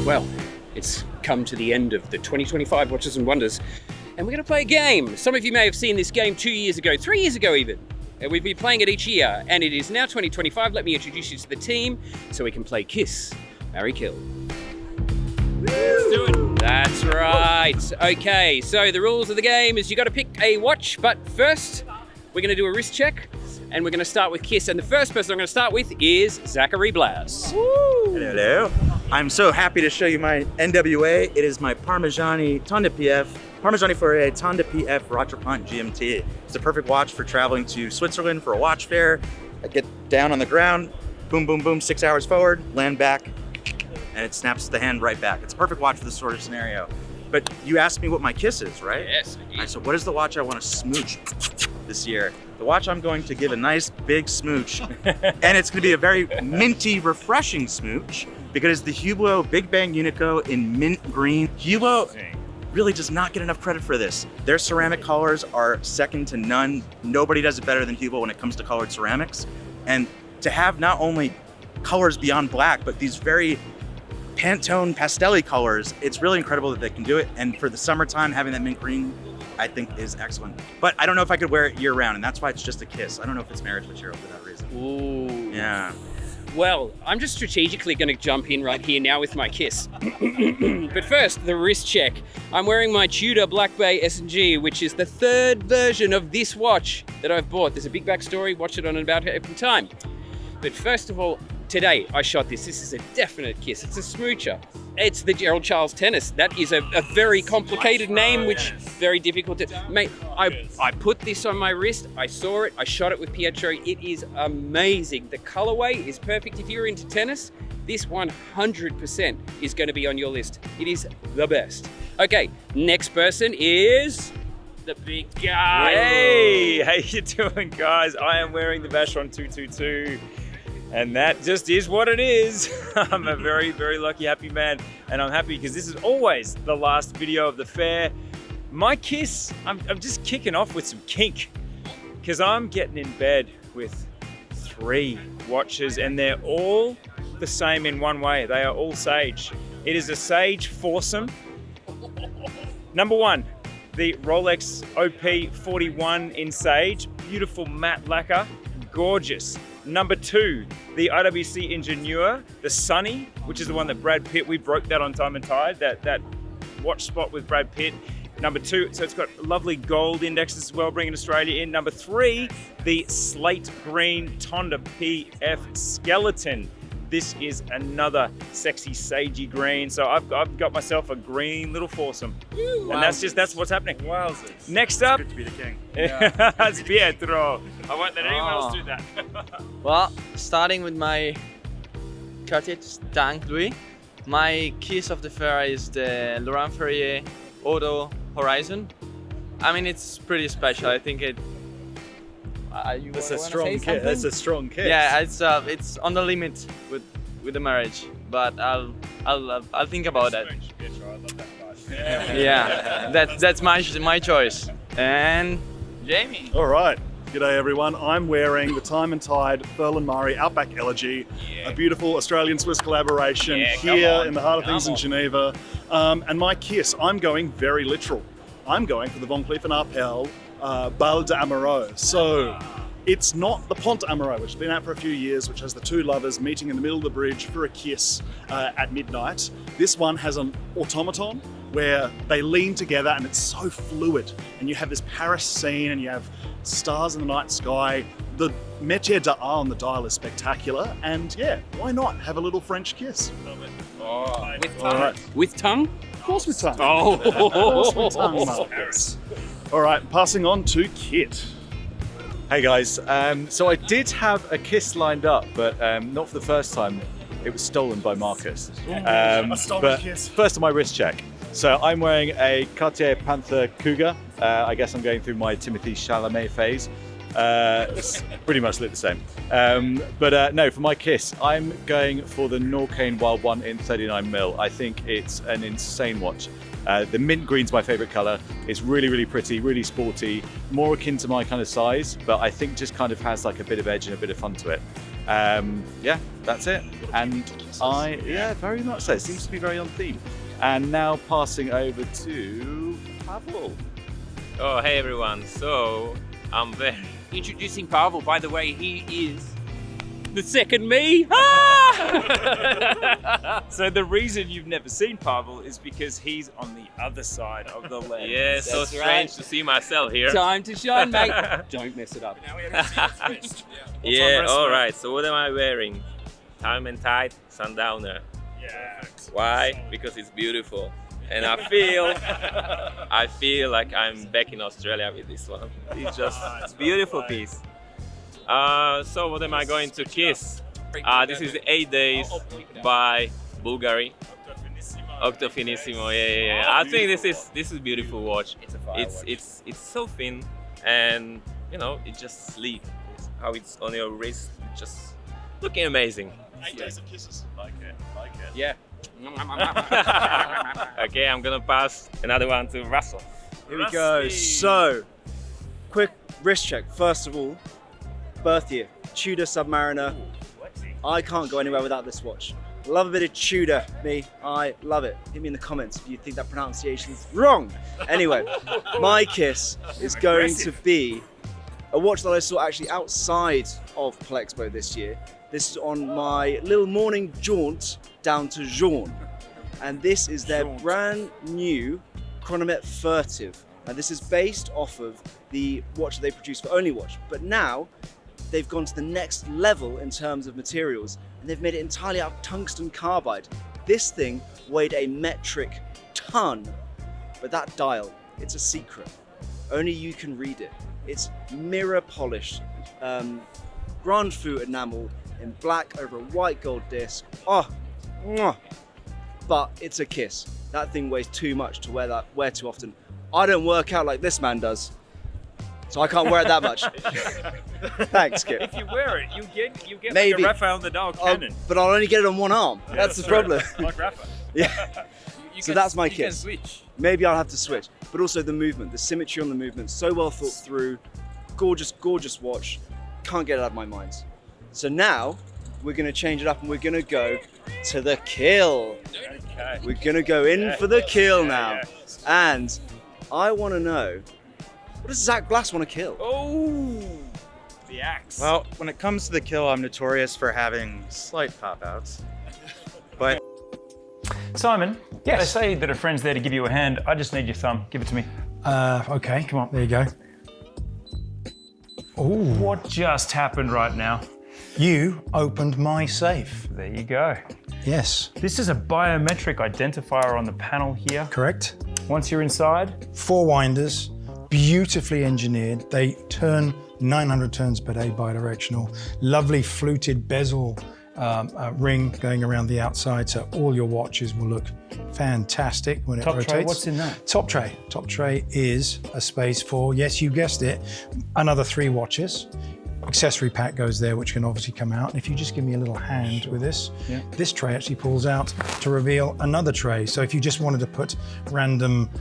Well, it's come to the end of the 2025 Watches and Wonders, and we're going to play a game. Some of you may have seen this game 2 years ago, 3 years ago even. And we've been playing it each year, and it is now 2025. Let me introduce you to the team so we can play Kiss, Marry, Kill. Let's do it. That's right. Okay, so the rules of the game is you got to pick a watch, but first we're going to do a wrist check, and we're going to start with Kiss. And the first person I'm going to start with is Zachary Blas. Woo. Hello. I'm so happy to show you my NWA. It is my Parmigiani Tonde PF, Parmigiani Fourier Tonde PF Rotrepont GMT. It's the perfect watch for traveling to Switzerland for a watch fair. I get down on the ground, boom, boom, boom, 6 hours forward, land back, and it snaps the hand right back. It's a perfect watch for this sort of scenario. But you asked me what my Kiss is, right? Yes, I did. So what is the watch I want to smooch this year? The watch I'm going to give a nice big smooch, and it's going to be a very minty, refreshing smooch, because it's the Hublot Big Bang Unico in mint green. Hublot really does not get enough credit for this. Their ceramic colors are second to none. Nobody does it better than Hublot when it comes to colored ceramics. And to have not only colors beyond black, but these very Pantone pastel-y colors, it's really incredible that they can do it. And for the summertime, having that mint green, I think is excellent. But I don't know if I could wear it year round, and that's why it's just a Kiss. I don't know if it's marriage material for that reason. Ooh. Yeah. Well, I'm just strategically going to jump in right here now with my Kiss. But first, the wrist check. I'm wearing my Tudor Black Bay S&G, which is the third version of this watch that I've bought. There's a big backstory, watch it on About Every Time. But first of all, today I shot this. This is a definite Kiss. It's a smoocher. It's the Gerald Charles Tennis. That is a very complicated name, which very difficult to... Mate, I put this on my wrist. I saw it. I shot it with Pietro. It is amazing. The colorway is perfect. If you're into tennis, this 100% is going to be on your list. It is the best. Okay, next person is... the big guy. Hey, how you doing, guys? I am wearing the Vacheron 222. And that just is what it is. I'm a very, very lucky, happy man. And I'm happy because this is always the last video of the fair. My Kiss, I'm just kicking off with some kink because I'm getting in bed with 3 watches and they're all the same in one way. They are all Sage. It is a Sage foursome. Number 1, the Rolex OP41 in Sage. Beautiful matte lacquer, gorgeous. Number 2, the IWC Ingenieur, the Sunny, which is the one that Brad Pitt, we broke that on Time and Tide, that watch spot with Brad Pitt. Number 2, so it's got lovely gold indexes as well, bringing Australia in. Number 3, the Slate Green Tonde PF Skeleton. This is another sexy sagey green. So I've got myself a green little foursome. And that's what's happening. Wowzers. Next up, It's good to be the king. it's Pietro. I won't let anyone else do that. Well, starting with my Cartier Tank Louis, my Kiss of the fair is the Laurent Ferrier Auto Horizon. I mean, it's pretty special. I think it. That's a strong kiss. That's a strong kiss. Yeah, it's on the limit with the marriage, but I'll think about that. Yeah, that's my choice. And Jamie. All right. G'day everyone. I'm wearing the Time+Tide Furlan Murray Outback Elegy, a beautiful Australian-Swiss collaboration here in the heart of things in Geneva. And my Kiss, I'm going very literal. I'm going for the Van Cleef & Arpels Bal d'Amoureux. So it's not the Pont Amoureux, which has been out for a few years, which has the 2 lovers meeting in the middle of the bridge for a kiss at midnight. This one has an automaton where they lean together and it's so fluid. And you have this Paris scene and you have stars in the night sky. The métier d'art on the dial is spectacular. And yeah, why not have a little French kiss? Oh, with tongue? Right. With tongue? Of course with tongue. Oh, of course with tongue, Marcus. All right, passing on to Kit. Hey guys, so I did have a Kiss lined up, but not for the first time. It was stolen by Marcus. A stolen kiss. First on my wrist check. So I'm wearing a Cartier Panther Cougar. I guess I'm going through my Timothy Chalamet phase. It's pretty much look the same. But no, for my Kiss, I'm going for the Norqain Wild 1 in 39mm. I think it's an insane watch. The mint green's my favorite color. It's really, really pretty, really sporty, more akin to my kind of size, but I think just kind of has like a bit of edge and a bit of fun to it. Yeah, that's it. And very much so. It seems to be very on theme. And now passing over to Pavel. Oh, hey everyone. So, I'm very... Introducing Pavel, by the way, he is the second me. Ah! So the reason you've never seen Pavel is because he's on the other side of the lens. Yeah, so strange to see myself here. Time to shine, mate. Don't mess it up. Yeah, alright. So what am I wearing? Time+Tide Sundowner. Yeah. Why? Because it's beautiful. And I feel like I'm back in Australia with this one. It's just a beautiful piece. So what am I going to kiss? This is 8 Days by Bulgari. Octofinissimo, yeah. I think this is beautiful watch. It's so thin, and you know, it's just sleek. How it's on your wrist, just looking amazing. 8 days of kisses. Like it. Yeah. Okay, I'm gonna pass another one to Russell. Here we go. So, quick wrist check. First of all, birth year, Tudor Submariner. I can't go anywhere without this watch. Love a bit of Tudor, me. I love it. Hit me in the comments if you think that pronunciation's wrong. Anyway, my kiss is going to be a watch that I saw actually outside of Palexpo this year. This is on my little morning jaunt down to Jaune. And this is their brand new Chronomet Furtive. And this is based off of the watch that they produced for Only Watch. But now they've gone to the next level in terms of materials, and they've made it entirely out of tungsten carbide. This thing weighed a metric ton, but that dial, it's a secret. Only you can read it. It's mirror polished, Grand Fou enamel in black over a white gold disc. Oh, mwah. But it's a kiss. That thing weighs too much to wear too often. I don't work out like this man does, so I can't wear it that much. Thanks, Kip. If you wear it, you get Maybe. like a Raphael Nadal cannon. But I'll only get it on one arm. That's the problem. Like Rafa. Yeah. So that's my You can kiss. switch. Maybe I'll have to switch. But also the movement, the symmetry on the movement, so well thought through. Gorgeous, gorgeous watch. Can't get it out of my mind. So now we're going to change it up and we're going to go to the kill. Okay. We're going to go in for the kill now. Yeah. And I want to know, what does Zach Blass want to kill? Oh, the axe. Well, when it comes to the kill, I'm notorious for having slight pop-outs. But Simon, they say that a friend's there to give you a hand. I just need your thumb. Give it to me. Okay, come on, there you go. Ooh, What just happened right now? you opened my safe. There you go. Yes, This is a biometric identifier on the panel here. correct. Once you're inside, 4 winders, beautifully engineered. They turn 900 turns per day bidirectional. Lovely fluted bezel ring going around the outside, so all your watches will look fantastic when it top rotates. tray, what's in that? Top tray. Top tray is a space for, yes, you guessed it, another 3 watches. Accessory pack goes there, which can obviously come out. And if you just give me a little hand with this, this tray actually pulls out to reveal another tray. So if you just wanted to put random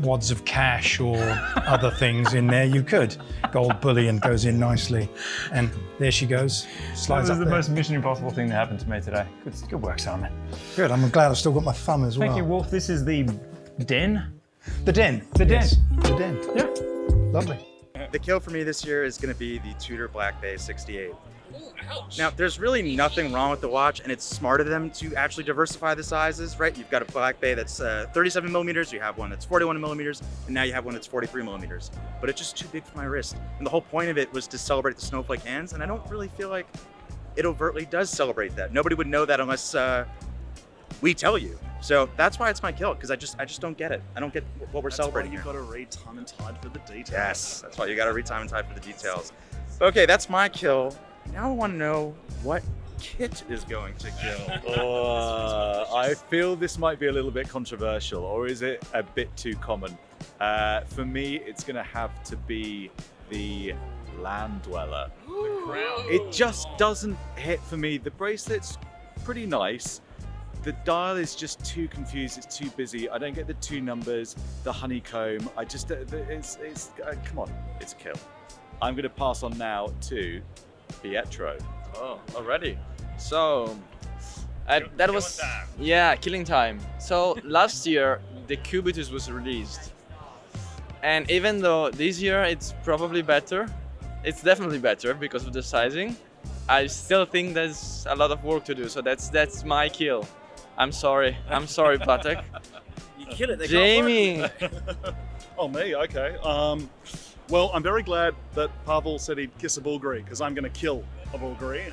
wads of cash or other things in there, you could. Gold bullion goes in nicely. And there she goes, slides That up was the there. most Mission Impossible thing that happened to me today. Good work, Simon. Good, I'm glad I've still got my thumb as well. Thank you, Wolf. This is the den. The den. The den. Yes, the den. Yeah. Lovely. the kill for me this year is going to be the Tudor Black Bay 68. Now, there's really nothing wrong with the watch, and it's smart of them to actually diversify the sizes, right? You've got a Black Bay that's 37 millimeters, you have one that's 41 millimeters, and now you have one that's 43 millimeters. But it's just too big for my wrist. And the whole point of it was to celebrate the snowflake hands, and I don't really feel like it overtly does celebrate that. Nobody would know that unless we tell you. So that's why it's my kill, because I just don't get it. I don't get what we're celebrating here. You've got to read Time+Tide for the details. Yes, that's why you got to read Time+Tide for the details. Okay, that's my kill. Now I want to know what Kit is going to kill. I feel this might be a little bit controversial, or is it a bit too common? For me, it's going to have to be the Land-Dweller. It just doesn't hit for me. The bracelet's pretty nice. The dial is just too confused. It's too busy. I don't get the 2 numbers, the honeycomb. I just, come on, it's a kill. I'm going to pass on now to Pietro. Oh, already. So that was killing time. So last year the Cubitus was released, and even though this year it's probably better, it's definitely better because of the sizing, I still think there's a lot of work to do. So that's my kill. I'm sorry, Patek. You kill it. They Jamie. Oh, me? Okay. Well, I'm very glad that Pavel said he'd kiss a Bulgari, because I'm going to kill a Bulgari.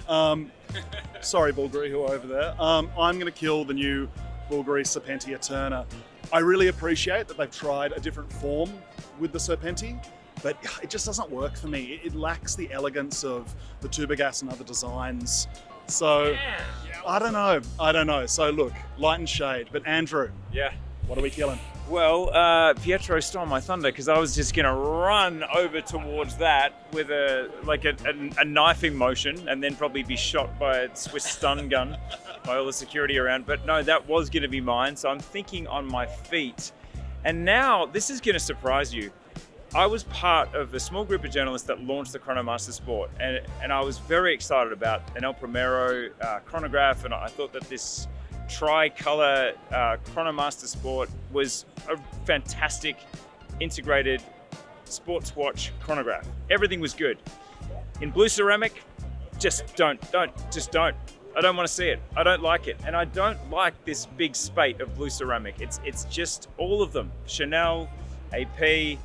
Sorry, Bulgari, who are over there. I'm going to kill the new Bulgari Serpentia Turner. I really appreciate that they've tried a different form with the Serpenti, but it just doesn't work for me. It lacks the elegance of the Tubergas and other designs. So, I don't know. So look, light and shade. But Andrew, what are we killing? Well, Pietro stole my thunder because I was just going to run over towards that with a knifing motion and then probably be shot by a Swiss stun gun by all the security around. But no, that was going to be mine. So I'm thinking on my feet. And now this is going to surprise you. I was part of a small group of journalists that launched the Chronomaster Sport, and I was very excited about an El Primero chronograph, and I thought that this tri-color Chronomaster Sport was a fantastic integrated sports watch chronograph. Everything was good. In blue ceramic, just don't. I don't want to see it. I don't like it. And I don't like this big spate of blue ceramic. It's just all of them. Chanel, AP,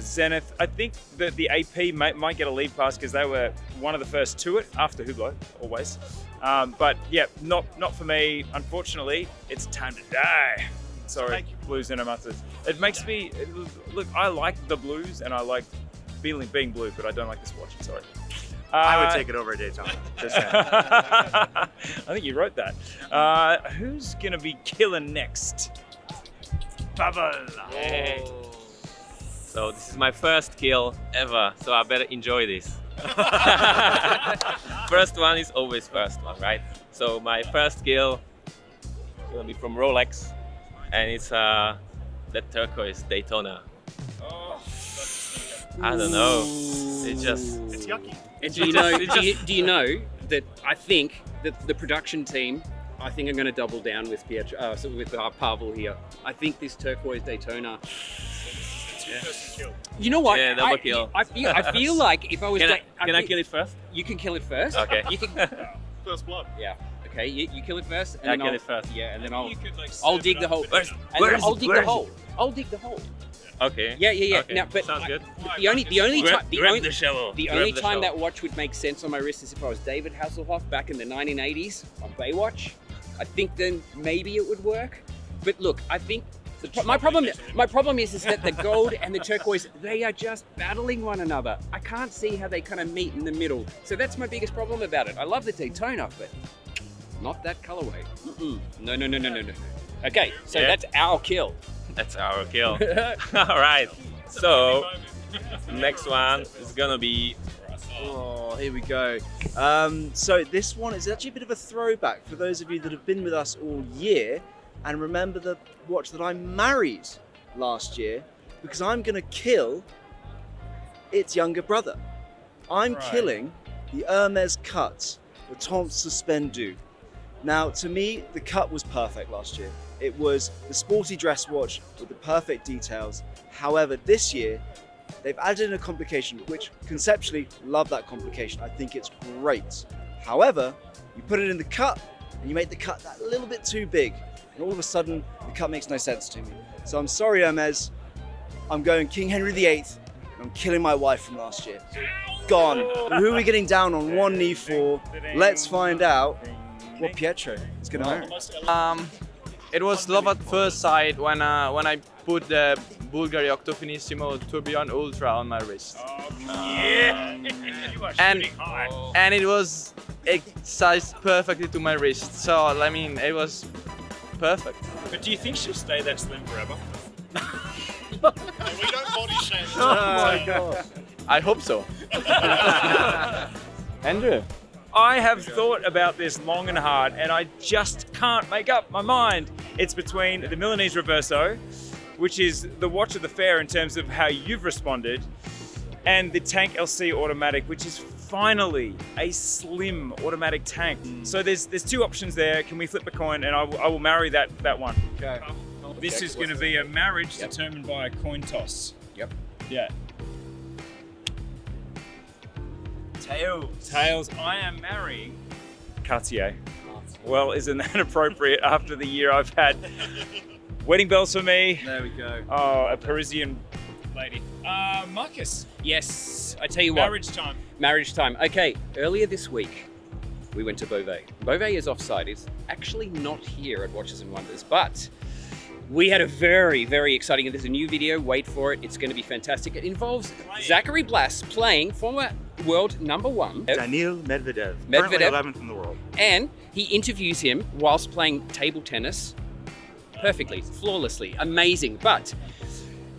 Zenith. I think that the AP might get a lead pass because they were one of the first to it after Hublot, always. But yeah, not for me. Unfortunately, it's time to die. Sorry, blues and amethyst. It makes me look. I like the blues and I like being blue, but I don't like this watch. I'm sorry. I would take it over a Daytona. Just saying. I think you wrote that. Who's gonna be killing next? Pavel. Yay. So this is my first kill ever, so I better enjoy this. First one is always first one, right? So my first kill is gonna be from Rolex, and it's the turquoise Daytona. I don't know. It's yucky. And do you know that I think that the production team, I think I'm going to double down with Pavel here. I think this turquoise Daytona. You know what? Yeah, double kill. I feel like if I was... Can I kill it first? You can kill it first. Okay. You can, First blood. yeah. Okay, you kill it first, and I then kill it first. Yeah, and then I'll I'll dig the hole. I'll dig the hole. Okay. Yeah. Okay. Now, but sounds good. the only Grab the shovel. The only time that watch would make sense on my wrist is if I was David Hasselhoff back in the 1980s on Baywatch. I think then maybe it would work. But look, I think my problem is that the gold and the turquoise, they are just battling one another. I can't see how they kind of meet in the middle. So that's my biggest problem about it. I love the Daytona, but not that colorway. No. Okay, so that's our kill. That's our kill. All right. So next one is gonna be. Oh, here we go. So this one is actually a bit of a throwback for those of you that have been with us all year and remember the watch that I married last year, because I'm going to kill its younger brother. I'm killing the Hermes Cut, the Temps Suspendu. Now, to me, the cut was perfect last year. It was the sporty dress watch with the perfect details. However, this year, they've added in a complication, which conceptually, love that complication. I think it's great. However, you put it in the cut, and you make the cut that little bit too big, and all of a sudden, the cut makes no sense to me. So I'm sorry, Hermes. I'm going King Henry VIII, and I'm killing my wife from last year. Gone. Who are we getting down on one knee for? Let's find out what Pietro is going to marry. It was love at first sight when I put the Bulgari Octofinissimo Tourbillon Ultra on my wrist. And it was sized perfectly to my wrist. So I mean, it was perfect. But do you think she'll stay that slim forever? We don't body shame. Oh my god. I hope so. Andrew? I have thought about this long and hard, and I just can't make up my mind. It's between the Milanese Reverso, which is the watch of the fair in terms of how you've responded, and the Tank LC Automatic, which is finally a slim automatic tank. So there's two options there. Can we flip a coin? And I will marry that one. Okay. This is going to be a marriage determined by a coin toss. Yep. Yeah. Tails. I am marrying Cartier. Well, isn't that appropriate after the year I've had? Wedding bells for me. There we go. Oh, a Parisian lady. Marcus. Yes, I tell you what. Marriage time. Okay, earlier this week, we went to Beauvais. Beauvais is offsite. It's actually not here at Watches and Wonders, but we had a very, very exciting, and there's a new video, wait for it, it's going to be fantastic. It involves Zachary Blass playing former world #1. Daniil Medvedev. Currently 11th in the world. And he interviews him whilst playing table tennis perfectly, flawlessly, amazing. But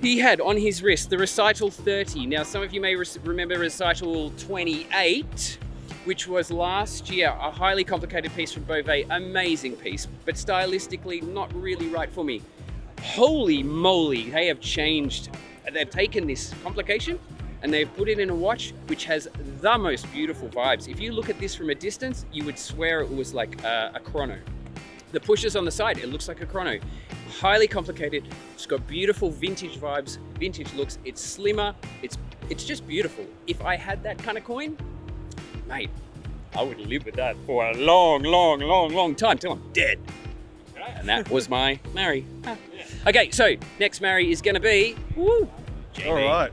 he had on his wrist the Recital 30. Now, some of you may remember Recital 28, which was last year, a highly complicated piece from Beauvais, amazing piece, but stylistically not really right for me. Holy moly, they have changed. They've taken this complication and they've put it in a watch which has the most beautiful vibes. If you look at this from a distance, you would swear it was like a chrono. The pushers on the side, it looks like a chrono. Highly complicated, it's got beautiful vintage vibes, vintage looks, it's slimmer, it's just beautiful. If I had that kind of coin, mate, I would live with that for a long time till I'm dead. And that was my marry. Okay, so next marry is going to be JB. All right.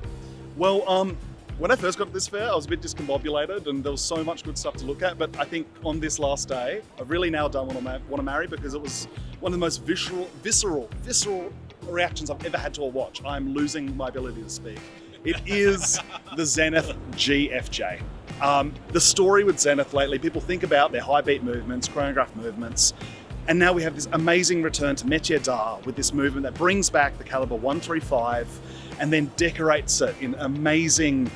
Well, when I first got to this fair, I was a bit discombobulated, and there was so much good stuff to look at. But I think on this last day, I've really now done want to marry, because it was one of the most visceral reactions I've ever had to a watch. I'm losing my ability to speak. It is the Zenith GFJ. The story with Zenith lately, people think about their high beat movements, chronograph movements, and now we have this amazing return to métier d'art with this movement that brings back the caliber 135 and then decorates it in amazing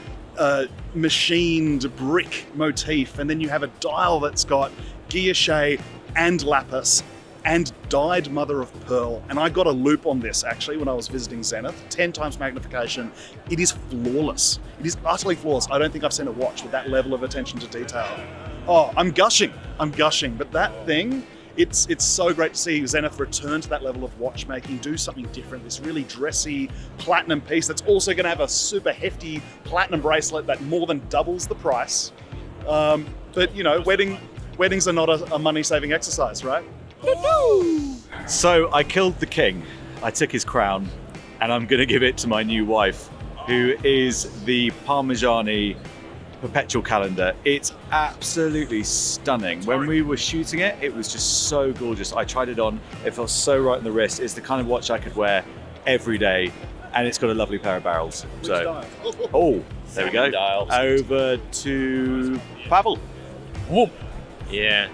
machined brick motif. And then you have a dial that's got guilloche and lapis and dyed mother of pearl. And I got a loop on this actually when I was visiting Zenith, 10 times magnification. It is flawless. It is utterly flawless. I don't think I've seen a watch with that level of attention to detail. Oh, I'm gushing. But that thing, it's so great to see Zenith return to that level of watchmaking, do something different, this really dressy platinum piece that's also gonna have a super hefty platinum bracelet that more than doubles the price. But you know, weddings are not a money-saving exercise, right? So I killed the king, I took his crown, and I'm gonna give it to my new wife, who is the Parmigiani perpetual calendar. It's absolutely stunning. When we were shooting it, it was just so gorgeous. I tried it on, it felt so right on the wrist. It's the kind of watch I could wear every day, and it's got a lovely pair of barrels. So, there we go. Dials. Over to Pavel. Whoop. Yeah.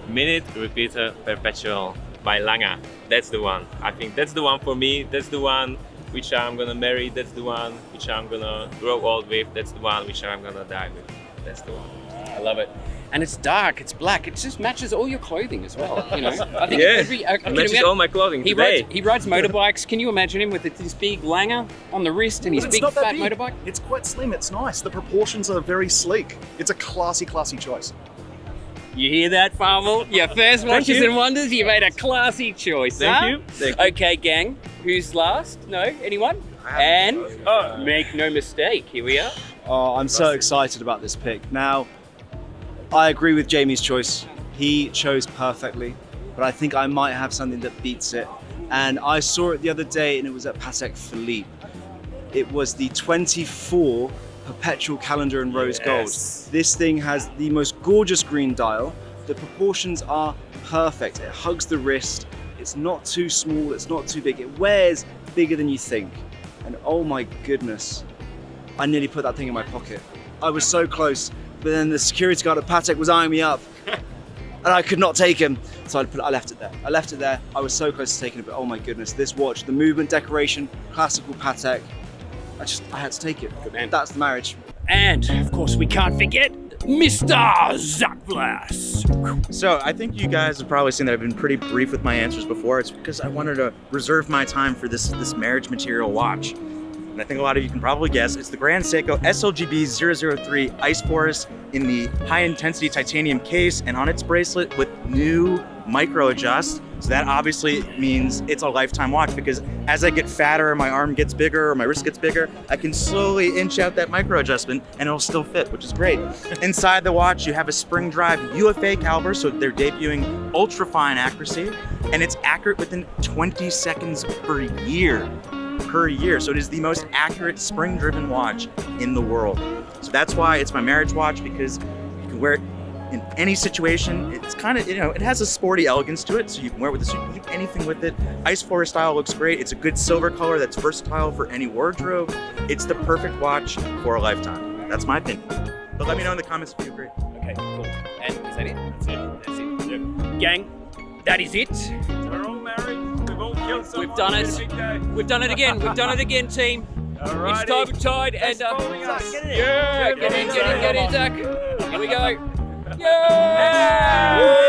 Minute Repeater Perpetual by Lange. That's the one. I think that's the one for me. That's the one which I'm gonna marry. That's the one which I'm gonna grow old with. That's the one which I'm gonna die with. That's the one. I love it. And it's dark, it's black, it just matches all your clothing as well, you know? I think it matches all my clothing today. He rides motorbikes. Can you imagine him with this big Lange on the wrist and his big fat motorbike? It's quite slim, it's nice. The proportions are very sleek. It's a classy choice. You hear that, Pavel? Your first Watches and Wonders, you made a classy choice, Thank you. Okay, gang, who's last? No, anyone? And make no mistake, here we are. Oh, I'm so excited about this pick. Now, I agree with Jamie's choice. He chose perfectly, but I think I might have something that beats it. And I saw it the other day, and it was at Patek Philippe. It was the 24 perpetual calendar in rose gold. This thing has the most gorgeous green dial. The proportions are perfect. It hugs the wrist. It's not too small, it's not too big. It wears bigger than you think. And oh my goodness, I nearly put that thing in my pocket. I was so close, but then the security guard at Patek was eyeing me up and I could not take him. So I left it there. I was so close to taking it, but oh my goodness, this watch, the movement, decoration, classical Patek, I had to take it. Good man. That's the marriage. And of course we can't forget Mr. Zach Blass. So I think you guys have probably seen that I've been pretty brief with my answers before. It's because I wanted to reserve my time for this marriage material watch. and I think a lot of you can probably guess, it's the Grand Seiko SLGB003 Ice Forest in the high-intensity titanium case and on its bracelet with new micro adjust. So that obviously means it's a lifetime watch, because as I get fatter, my arm gets bigger, or my wrist gets bigger, I can slowly inch out that micro adjustment and it'll still fit, which is great. Inside the watch, you have a spring drive UFA caliber, so they're debuting ultra fine accuracy, and it's accurate within 20 seconds per year. So it is the most accurate spring-driven watch in the world. So that's why it's my marriage watch, because you can wear it in any situation. It's kind of, it has a sporty elegance to it, so you can wear it with this, you can do anything with it. Ice Forest style looks great. It's a good silver color that's versatile for any wardrobe. It's the perfect watch for a lifetime. That's my opinion. But let me know in the comments if you agree. Okay, cool. And is that it? That's it. Yep. Gang, that is it. We're all married. We've all killed someone. We've done it. We've done it again. We've done it again, team. Alrighty. It's Time+Tide and Get in. yeah, get in, Zach. Here we go. Yeah!